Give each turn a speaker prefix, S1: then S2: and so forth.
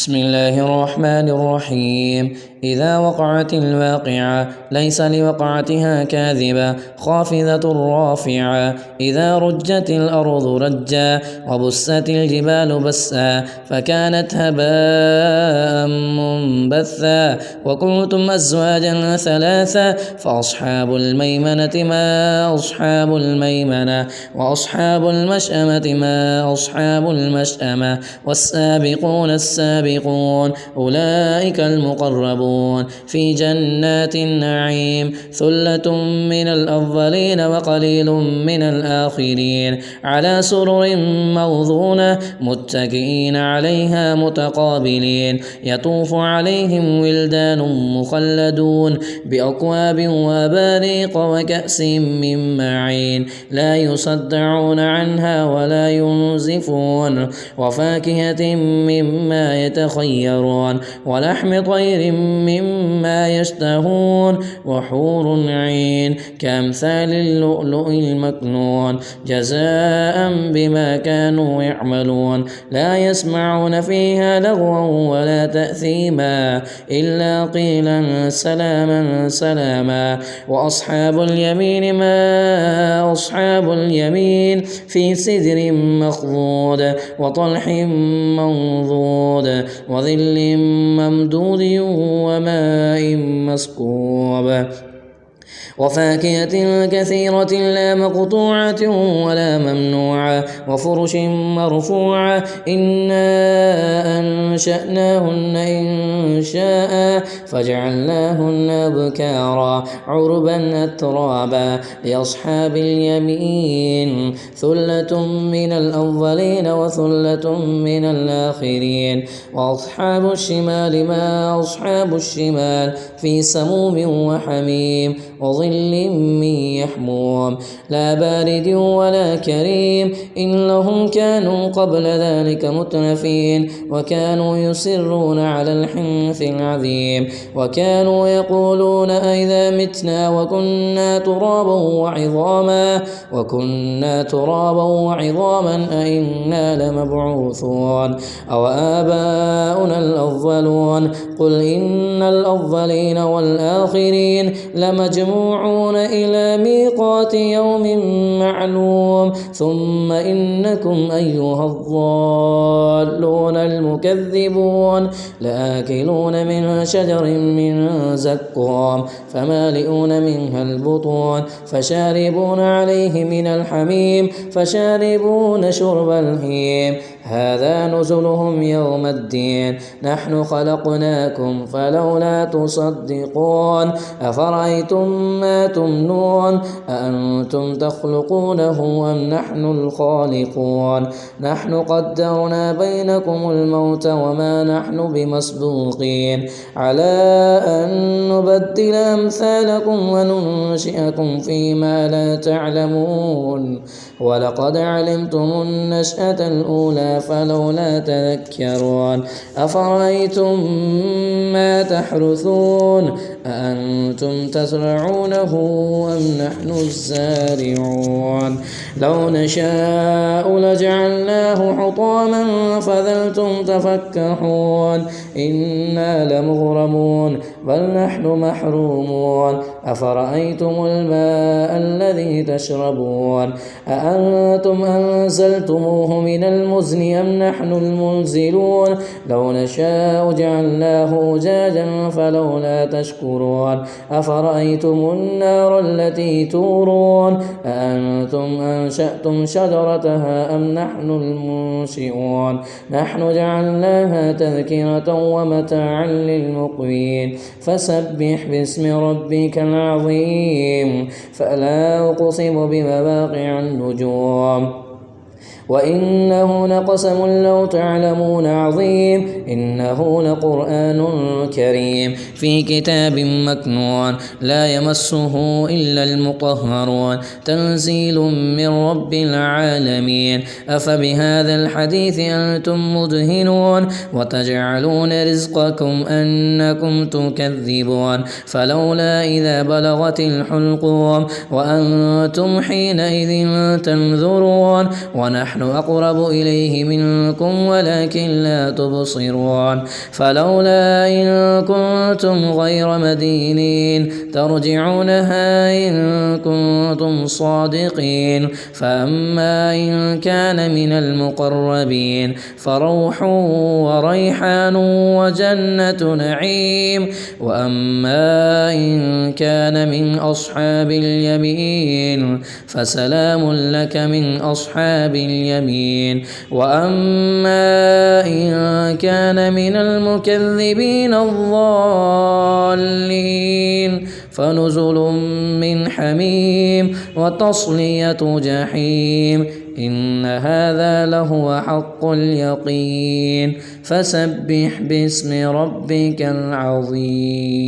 S1: بسم الله الرحمن الرحيم. إذا وقعت الواقعة ليس لوقعتها كاذبة خافضة رافعة. إذا رجت الأرض رجا وبست الجبال بسا فكانت هباء منبثا وكنتم أزواجا ثلاثا فأصحاب الميمنة ما أصحاب الميمنة وأصحاب المشأمة ما أصحاب المشأمة والسابقون السابقون أولئك المقربون في جنات النعيم ثلة من الأولين وقليل من الآخرين على سرر موضونة متكئين عليها متقابلين يطوف عليهم ولدان مخلدون بأكواب وأباريق وكأس من معين لا يصدعون عنها ولا ينزفون وفاكهة مما يتخيرون ولحم طير مما يشتهون وحور عين كأمثال اللؤلؤ المكنون جزاء بما كانوا يعملون لا يسمعون فيها لغوا ولا تأثيما إلا قيلا سلاما سلاما. وأصحاب اليمين ما أصحاب اليمين في سدر مخضود وطلح منضود وظل ممدود وماء مسكوب وفاكهة كثيرة لا مقطوعة ولا ممنوعة وفرش مرفوعة إنا أنشأناهن إنشاء فجعلناهن أبكارا عربا أترابا لأصحاب اليمين ثلة من الأولين وثلة من الآخرين. وأصحاب الشمال ما أصحاب الشمال في سموم وحميم وظل من يحموم لا بارد ولا كريم إنهم كانوا قبل ذلك مترفين وكانوا يصرون على الحنث العظيم وكانوا يقولون أئذا متنا وكنا ترابا وعظاما أئنا لمبعوثون أو آباؤنا الأولون قل إن الأولين والآخرين لمجموعون إلى ميقات يوم معلوم ثم إنكم أيها الضالون المكذبون لآكلون من شجر من زقوم فمالئون منها البطون فشاربون عليه من الحميم فشاربون شرب الهيم هذا نزلهم يوم الدين نحن خلقناكم فلولا تصدقون أفرأيتم ما تمنون أأنتم تخلقونه أم نحن الخالقون نحن قدرنا بينكم الموت وما نحن بمسبوقين على أن نبدل أمثالكم وننشئكم فيما لا تعلمون ولقد علمتم النشأة الأولى فلولا تذكرون أفرأيتم ما تحرثون أأنتم تزرعونه أم نحن الزارعون لو نشاء لجعلناه حطاما فظلتم تفكهون إنا لمغرمون بل نحن محرومون أفرأيتم الماء الذي تشربون أأنتم أنزلتموه من المزن أم نحن المنزلون لو نشاء جعلناه أجاجا فلولا تشكرون أفرأيتم النار التي تورون أأنتم أنشأتم شجرتها أم نحن المنشئون نحن جعلناها تذكرة ومتاعا للمقوين فسبح باسم ربك العظيم فلا أقسم بمواقع النجوم وإنه لقسم لو تعلمون عظيم إنه لقرآن كريم في كتاب مكنون لا يمسه إلا المطهرون تنزيل من رب العالمين أفبهذا الحديث أنتم مدهنون وتجعلون رزقكم أنكم تكذبون فلولا إذا بلغت الحلقوم وأنتم حينئذ تنظرون ونحن ونحن أقرب إليه منكم ولكن لا تبصرون فلولا إن كنتم غير مدينين ترجعونها إن كنتم صادقين فأما إن كان من المقربين فروح وريحان وجنة نعيم وأما إن كان من أصحاب اليمين فسلام لك من أصحاب اليمين وأما إن كان من المكذبين الضالين فنزل من حميم وتصلية جحيم إن هذا لهو حق اليقين فسبح باسم ربك العظيم.